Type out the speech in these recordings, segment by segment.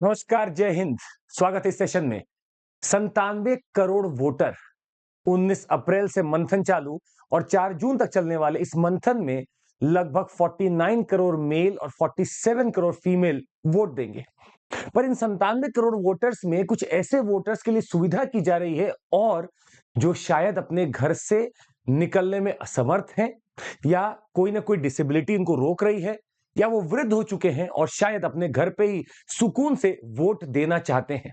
नमस्कार, जय हिंद। स्वागत है इस सेशन में। 97 करोड़ वोटर, 19 अप्रैल से मंथन चालू और 4 जून तक चलने वाले इस मंथन में लगभग 49 करोड़ मेल और 47 करोड़ फीमेल वोट देंगे। पर इन 97 करोड़ वोटर्स में कुछ ऐसे वोटर्स के लिए सुविधा की जा रही है और जो शायद अपने घर से निकलने में असमर्थ हैं, या कोई ना कोई डिसेबिलिटी इनको रोक रही है, या वो वृद्ध हो चुके हैं और शायद अपने घर पे ही सुकून से वोट देना चाहते हैं।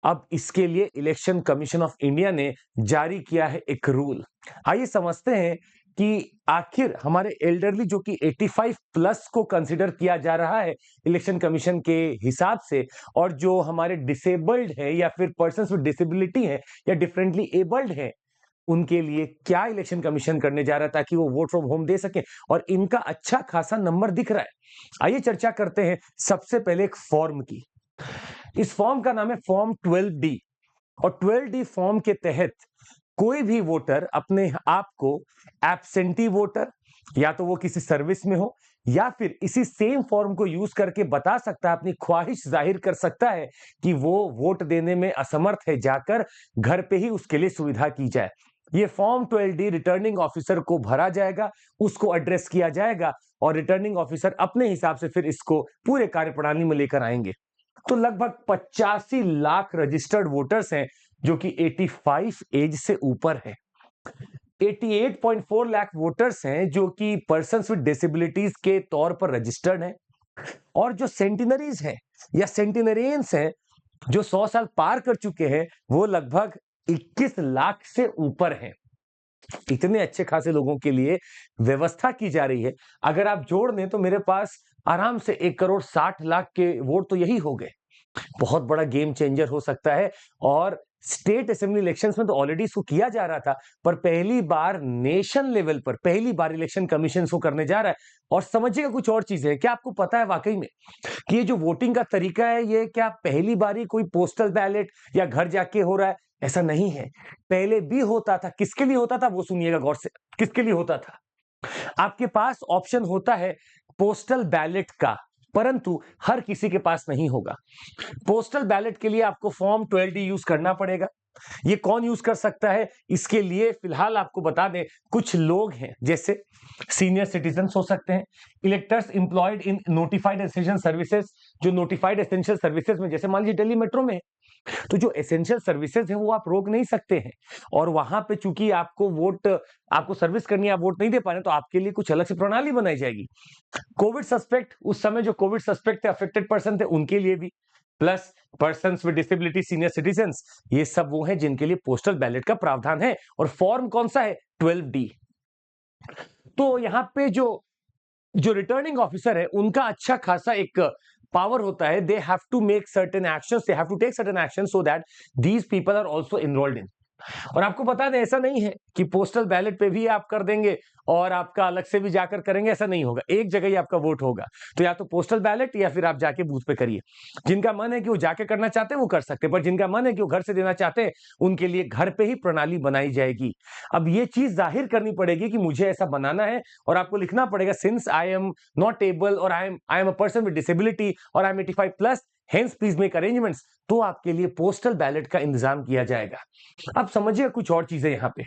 अब इसके लिए इलेक्शन कमीशन ऑफ इंडिया ने जारी किया है एक रूल। आइए समझते हैं कि आखिर हमारे एल्डरली जो कि 85 प्लस को कंसीडर किया जा रहा है इलेक्शन कमीशन के हिसाब से, और जो हमारे डिसेबल्ड है या फिर पर्सन्स विद डिसेबिलिटी है या डिफरेंटली एबल्ड है, उनके लिए क्या इलेक्शन कमीशन करने जा रहा है ताकि वो वोट फ्रॉम होम दे सके। और इनका अच्छा खासा नंबर दिख रहा है। आइए चर्चा करते हैं सबसे पहले एक फॉर्म की। इस फॉर्म का नाम है फॉर्म 12D। और 12D फॉर्म के तहत कोई भी वोटर अपने आप को एब्सेंटी वोटर, या तो वो किसी सर्विस में हो, या फिर इसी सेम फॉर्म को यूज करके बता सकता है, अपनी ख्वाहिश जाहिर कर सकता है कि वो वोट देने में असमर्थ है, जाकर घर पे ही उसके लिए सुविधा की जाए। ये फॉर्म 12D रिटर्निंग ऑफिसर को भरा जाएगा, उसको एड्रेस किया जाएगा और रिटर्निंग ऑफिसर अपने हिसाब से फिर इसको पूरे कार्यप्रणाली में लेकर आएंगे। तो लगभग 85 लाख रजिस्टर्ड वोटर्स हैं जो कि 85 एज से ऊपर है। 88.4 लाख वोटर्स हैं जो कि पर्सन्स विद डिसेबिलिटीज के तौर पर रजिस्टर्ड हैं। और जो सेंटिनरीज हैं या सेंटिनरियंस हैं जो 100 साल पार कर चुके हैं, वो लगभग 21 लाख से ऊपर हैं। इतने अच्छे खासे लोगों के लिए व्यवस्था की जा रही है। अगर आप जोड़ दें तो मेरे पास आराम से 1,60,00,000 के वोट तो यही हो गए। बहुत बड़ा गेम चेंजर हो सकता है। और स्टेट असेंबली इलेक्शंस में तो ऑलरेडी इसको किया जा रहा था, पर पहली बार नेशन लेवल पर पहली बार इलेक्शन कमीशन इसको करने जा रहा है। और समझिएगा कुछ और चीजें हैं। क्या आपको पता है वाकई में कि ये जो वोटिंग का तरीका है, ये क्या पहली बार कोई पोस्टल बैलेट या घर जाके हो रहा है? ऐसा नहीं है। पहले भी होता था। किसके लिए होता था वो सुनिएगा गौर से। किसके लिए होता था? आपके पास ऑप्शन होता है पोस्टल बैलेट का, परंतु हर किसी के पास नहीं होगा। पोस्टल बैलेट के लिए आपको फॉर्म 12D यूज करना पड़ेगा। ये कौन यूज कर सकता है? इसके लिए फिलहाल आपको बता दें, कुछ लोग हैं, जैसे सीनियर सिटीजन हो सकते हैं, electors employed in notified essential services. जो नोटिफाइड एसेंशियल सर्विसेज में, जैसे मान लीजिए दिल्ली मेट्रो में, तो जो एसेंशियल सर्विसेज है वो आप रोक नहीं सकते हैं। और वहां पे चूंकि आपको सर्विस करनी है, आप वोट नहीं दे पा रहे, तो आपके लिए कुछ अलग से प्रणाली बनाई जाएगी। कोविड सस्पेक्ट, उस समय जो कोविड सस्पेक्ट थे, अफेक्टेड पर्सन थे, उनके लिए भी, plus persons with disability, senior citizens, ये सब वो हैं जिनके लिए पोस्टल बैलेट का प्रावधान है। और फॉर्म कौन सा है? 12D। तो यहाँ पे जो जो रिटर्निंग ऑफिसर है, उनका अच्छा खासा एक पावर होता है। They have to make certain actions, they have to take certain actions so that these people are also enrolled in. और आपको बता दें, ऐसा नहीं है कि पोस्टल बैलेट पे भी आप कर देंगे और आपका अलग से भी जाकर करेंगे। ऐसा नहीं होगा। एक जगह ही आपका वोट होगा। तो या तो पोस्टल बैलेट या फिर आप जाके बूथ पे करिए। जिनका मन है कि वो जाके करना चाहते हैं वो कर सकते हैं, पर जिनका मन है कि वो घर से देना चाहते हैं, उनके लिए घर पे ही प्रणाली बनाई जाएगी। अब ये चीज जाहिर करनी पड़ेगी कि मुझे ऐसा बनाना है, और आपको लिखना पड़ेगा since I am not able और I am a person with disability और I am 85 plus, hence please make arrangements. तो आपके लिए पोस्टल बैलेट का इंतजाम किया जाएगा। अब समझिए कुछ और चीजें यहाँ पे।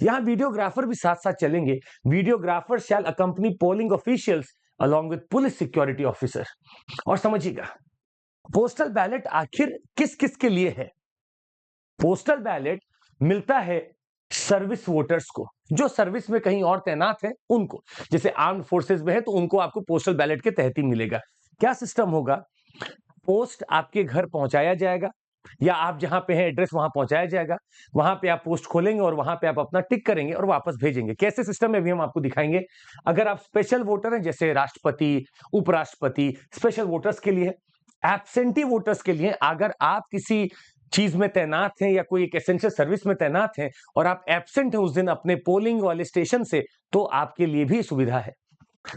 यहाँ वीडियोग्राफर भी साथ साथ चलेंगे। Videographer shall accompany polling officials along with police security officer. और समझिएगा, पोस्टल बैलेट आखिर किस किस के लिए है? पोस्टल बैलेट मिलता है सर्विस वोटर्स को, जो सर्विस में कहीं और तैनात है उनको। जैसे आर्म्ड फोर्सेस में है तो उनको आपको पोस्टल बैलेट के तहत ही मिलेगा। क्या सिस्टम होगा? पोस्ट आपके घर पहुंचाया जाएगा, या आप जहां पे हैं एड्रेस वहां पहुंचाया जाएगा। वहां पे आप पोस्ट खोलेंगे और वहां पे आप अपना टिक करेंगे और वापस भेजेंगे। कैसे सिस्टम है भी हम आपको दिखाएंगे। अगर आप स्पेशल वोटर हैं, जैसे राष्ट्रपति, उपराष्ट्रपति, स्पेशल वोटर्स के लिए। एब्सेंटी वोटर्स के लिए, अगर आप किसी चीज में तैनात हैं या कोई एक एसेंशियल सर्विस में तैनात हैं और आप एब्सेंट हैं उस दिन अपने पोलिंग वाले स्टेशन से, तो आपके लिए भी सुविधा है।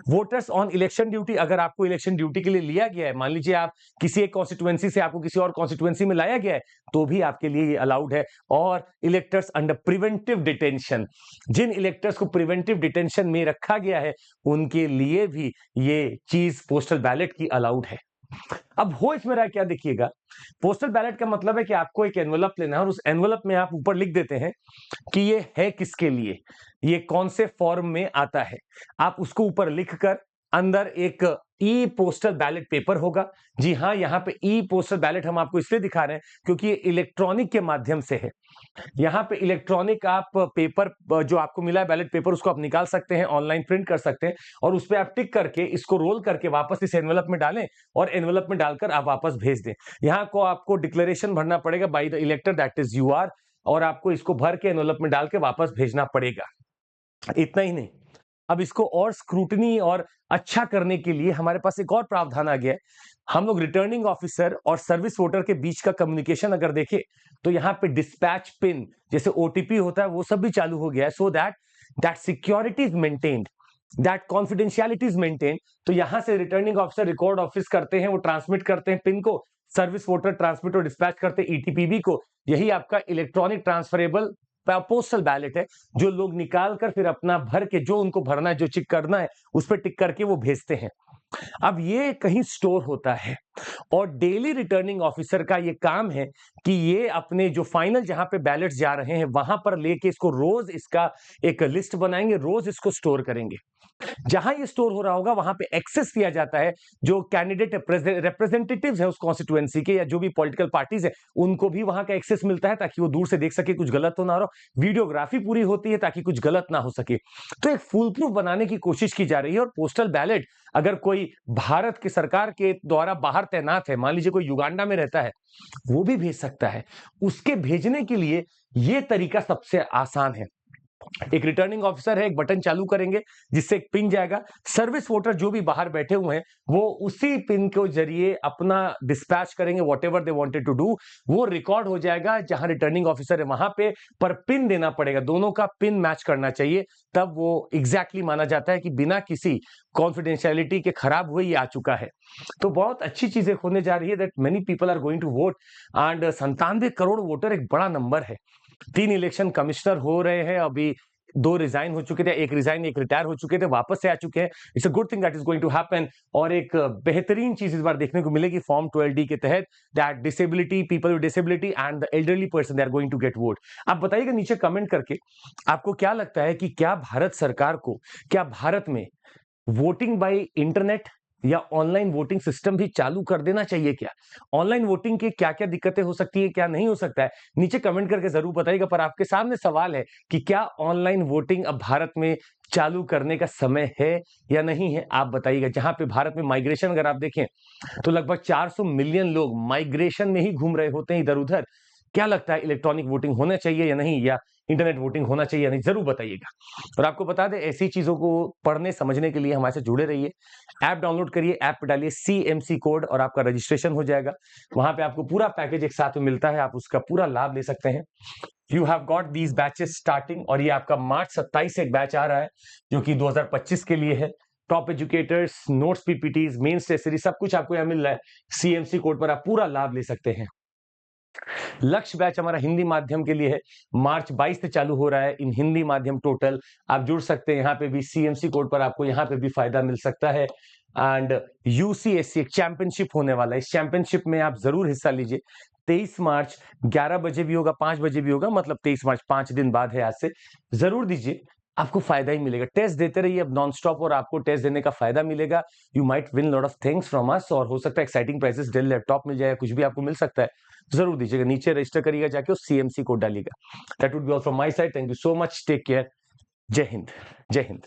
वोटर्स ऑन इलेक्शन ड्यूटी, अगर आपको इलेक्शन ड्यूटी के लिए लिया गया है, मान लीजिए आप किसी एक कॉन्स्टिट्यूएंसी से आपको किसी और कॉन्स्टिट्यूएंसी में लाया गया है, तो भी आपके लिए ये अलाउड है। और इलेक्टर्स अंडर प्रिवेंटिव डिटेंशन, जिन इलेक्टर्स को प्रिवेंटिव डिटेंशन में रखा गया है, उनके लिए भी ये चीज पोस्टल बैलेट की अलाउड है। अब हो इसमें रहा क्या, देखिएगा, पोस्टल बैलेट का मतलब है कि आपको एक एनवलप लेना है और उस एनवलप में आप ऊपर लिख देते हैं कि ये है किसके लिए, ये कौन से फॉर्म में आता है। आप उसको ऊपर लिखकर अंदर एक ई पोस्टल बैलेट पेपर होगा। जी हाँ, यहाँ पे ई पोस्टल बैलेट हम आपको इसलिए दिखा रहे हैं क्योंकि ये इलेक्ट्रॉनिक के माध्यम से है। यहाँ पे इलेक्ट्रॉनिक आप पेपर जो आपको मिला है बैलेट पेपर, उसको आप निकाल सकते हैं, ऑनलाइन प्रिंट कर सकते हैं और उस पर आप टिक करके इसको रोल करके वापस इस एनवलप में डालें और एनवलप में डालकर आप वापस भेज दें। यहाँ को आपको डिक्लेरेशन भरना पड़ेगा by the elector, that is you are, और आपको इसको भर के एनवलप में डाल के वापस भेजना पड़ेगा। इतना ही नहीं, अब इसको और स्क्रूटनी और अच्छा करने के लिए हमारे पास एक और प्रावधान आ गया है। हम लोग रिटर्निंग ऑफिसर और सर्विस वोटर के बीच का कम्युनिकेशन अगर देखें तो यहाँ पे डिस्पैच पिन जैसे ओटीपी होता है वो सब भी चालू हो गया है, so that security is maintained, that confidentiality is maintain. तो यहां से रिटर्निंग ऑफिसर रिकॉर्ड ऑफिस करते हैं, वो ट्रांसमिट करते हैं पिन को, सर्विस वोटर ट्रांसमिट और डिस्पैच करते हैं ईटीपीबी को। यही आपका इलेक्ट्रॉनिक ट्रांसफरेबल पोस्टल बैलेट है, जो लोग निकाल कर फिर अपना भर के जो उनको भरना है, जो चेक करना है, उस पर टिक करके वो भेजते हैं। अब ये कहीं स्टोर होता है और डेली रिटर्निंग ऑफिसर का ये काम है कि ये अपने जो फाइनल जहां पे बैलेट्स जा रहे हैं वहां पर लेके इसको रोज इसका एक लिस्ट बनाएंगे, रोज इसको स्टोर करेंगे। जहां ये स्टोर हो रहा होगा वहां पे एक्सेस दिया जाता है, जो कैंडिडेट रिप्रेजेंटेटिव्स है उस कॉन्स्टिट्यूएंसी के या जो भी पॉलिटिकल पार्टीज है उनको भी वहां का एक्सेस मिलता है ताकि वो दूर से देख सके कुछ गलत तो ना हो। वीडियोग्राफी पूरी होती है ताकि कुछ गलत ना हो सके। तो एक फुल प्रूफ बनाने की कोशिश की जा रही है और पोस्टल बैलेट अगर कोई भारत की सरकार के द्वारा बाहर तैनात है, मान लीजिए कोई युगांडा में रहता है, वो भी भेज सकता है। उसके भेजने के लिए ये तरीका सबसे आसान है। एक रिटर्निंग ऑफिसर है, एक बटन चालू करेंगे जिससे एक पिन जाएगा, सर्विस वोटर जो भी बाहर बैठे हुए हैं वो उसी पिन के जरिए अपना डिस्पैच करेंगे, whatever they wanted to do, वो रिकॉर्ड हो जाएगा जहां रिटर्निंग ऑफिसर है वहां पे, पर पिन देना पड़ेगा, दोनों का पिन मैच करना चाहिए, तब वो एग्जैक्टली माना जाता है कि बिना किसी कॉन्फिडेंशियलिटी के खराब हुए ये आ चुका है। तो बहुत अच्छी चीजें होने जा रही है, that many people are going to vote and 97 crore voter एक बड़ा नंबर है। 3 इलेक्शन कमिश्नर हो रहे हैं, अभी 2 रिजाइन हो चुके थे, एक रिजाइन एक रिटायर हो चुके थे, वापस से आ चुके हैं। It's a good thing that is going to happen. और एक बेहतरीन चीज इस बार देखने को मिलेगी फॉर्म 12D के तहत, that disability, people with disability and the elderly person they are going to get vote. आप बताइएगा नीचे कमेंट करके आपको क्या लगता है कि क्या भारत सरकार को, क्या भारत में वोटिंग बाय इंटरनेट या ऑनलाइन वोटिंग सिस्टम भी चालू कर देना चाहिए क्या? ऑनलाइन वोटिंग की क्या-क्या दिक्कतें हो सकती है, क्या नहीं हो सकता है? नीचे कमेंट करके जरूर बताइएगा। पर आपके सामने सवाल है कि क्या ऑनलाइन वोटिंग अब भारत में चालू करने का समय है या नहीं है? आप बताइएगा। जहां पे भारत में माइग्रेशन अगर आप देखें तो लगभग 400 मिलियन लोग माइग्रेशन में ही घूम रहे होते हैं इधर-उधर। क्या लगता है, इलेक्ट्रॉनिक वोटिंग होना चाहिए या नहीं, या इंटरनेट वोटिंग होना चाहिए या नहीं? जरूर बताइएगा। और आपको बता दें, ऐसी चीजों को पढ़ने समझने के लिए हमारे साथ जुड़े रहिए। ऐप डाउनलोड करिए, ऐप पे डालिए CMC कोड और आपका रजिस्ट्रेशन हो जाएगा। वहां पे आपको पूरा पैकेज एक साथ में मिलता है, आप उसका पूरा लाभ ले सकते हैं। You have got these batches starting, और ये आपका मार्च 27 से एक बैच आ रहा है जो कि 2025 के लिए है। Top educators, notes, PPTs, mains test series, सब कुछ आपको यहाँ मिल रहा है। CMC कोड पर आप पूरा लाभ ले सकते हैं। लक्ष्य बैच हमारा हिंदी माध्यम के लिए है, मार्च 22 से चालू हो रहा है इन हिंदी माध्यम टोटल। आप जुड़ सकते हैं, यहाँ पे भी CMC कोड पर आपको यहाँ पे भी फायदा मिल सकता है। एंड UCSC एक चैंपियनशिप होने वाला है, इस चैंपियनशिप में आप जरूर हिस्सा लीजिए। 23 मार्च 11 बजे भी होगा, 5 बजे भी होगा, मतलब 23 मार्च 5 दिन बाद है आज से। जरूर दीजिए, आपको फायदा ही मिलेगा। टेस्ट देते रहिए अब नॉन स्टॉप, और आपको टेस्ट देने का फायदा मिलेगा। You might win lot of things from us, और हो सकता है एक्साइटिंग प्राइजेस, डेल लैपटॉप मिल जाएगा, कुछ भी आपको मिल सकता है। जरूर दीजिएगा, नीचे रजिस्टर करिएगा जाके और CMC कोड डालिएगा। That would be all from my side. Thank you so much, take care, जय हिंद, जय हिंद।